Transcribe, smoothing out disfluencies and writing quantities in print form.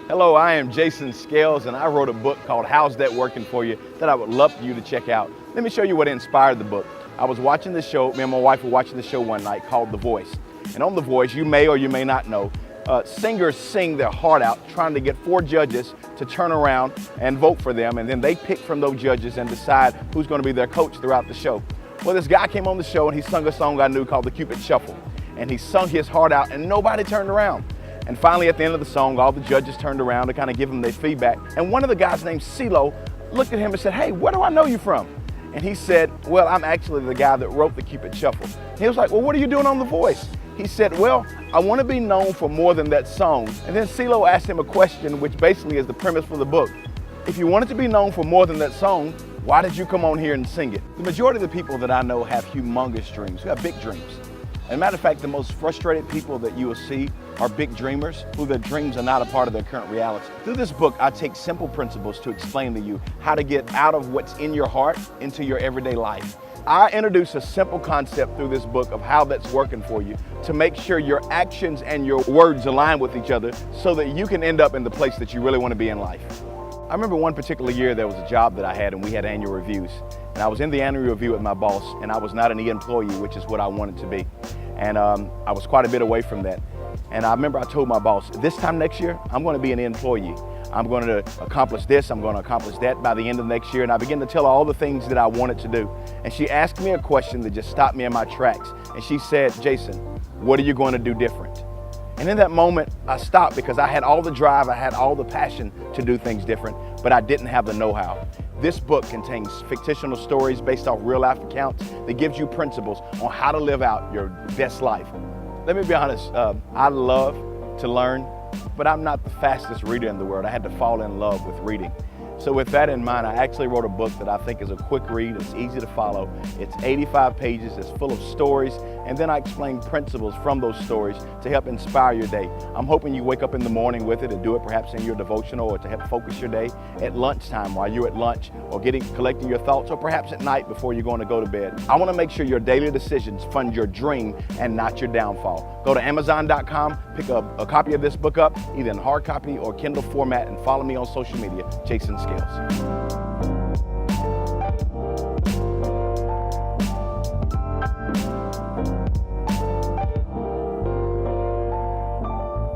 Hello, I am Jason Scales, and I wrote a book called How's That Working For You that I would love for you to check out. Let me show you what inspired the book. I was watching the show, me and my wife were watching the show one night called The Voice. And on The Voice, you may or you may not know, singers sing their heart out trying to get 4 judges to turn around and vote for them, and then they pick from those judges and decide who's going to be their coach throughout the show. Well, this guy came on the show and he sung a song I knew called the Cupid Shuffle. And he sung his heart out and nobody turned around. And finally, at the end of the song, all the judges turned around to kind of give him their feedback. And one of the guys named CeeLo looked at him and said, "Hey, where do I know you from?" And he said, "Well, I'm actually the guy that wrote the Cupid Shuffle." And he was like, "Well, what are you doing on The Voice?" He said, "Well, I want to be known for more than that song." And then CeeLo asked him a question, which basically is the premise for the book. If you wanted to be known for more than that song, why did you come on here and sing it? The majority of the people that I know have humongous dreams, who have big dreams. As a matter of fact, the most frustrated people that you will see are big dreamers who their dreams are not a part of their current reality. Through this book, I take simple principles to explain to you how to get out of what's in your heart into your everyday life. I introduce a simple concept through this book of how that's working for you to make sure your actions and your words align with each other so that you can end up in the place that you really want to be in life. I remember one particular year there was a job that I had and we had annual reviews. And I was in the annual review with my boss and I was not an employee, which is what I wanted to be. And I was quite a bit away from that. And I remember I told my boss, this time next year, I'm going to be an employee. I'm going to accomplish this, I'm going to accomplish that by the end of next year. And I began to tell her all the things that I wanted to do. And she asked me a question that just stopped me in my tracks. And she said, "Jason, what are you going to do different?" And in that moment, I stopped because I had all the drive, I had all the passion to do things different, but I didn't have the know-how. This book contains fictional stories based off real-life accounts that gives you principles on how to live out your best life. Let me be honest, I love to learn, but I'm not the fastest reader in the world. I had to fall in love with reading. So with that in mind, I actually wrote a book that I think is a quick read, it's easy to follow. It's 85 pages, it's full of stories, and then I explain principles from those stories to help inspire your day. I'm hoping you wake up in the morning with it and do it perhaps in your devotional or to help focus your day at lunchtime while you're at lunch or collecting your thoughts, or perhaps at night before you're going to go to bed. I want to make sure your daily decisions fund your dream and not your downfall. Go to Amazon.com, pick up a copy of this book up, either in hard copy or Kindle format, and follow me on social media, Jason Scales.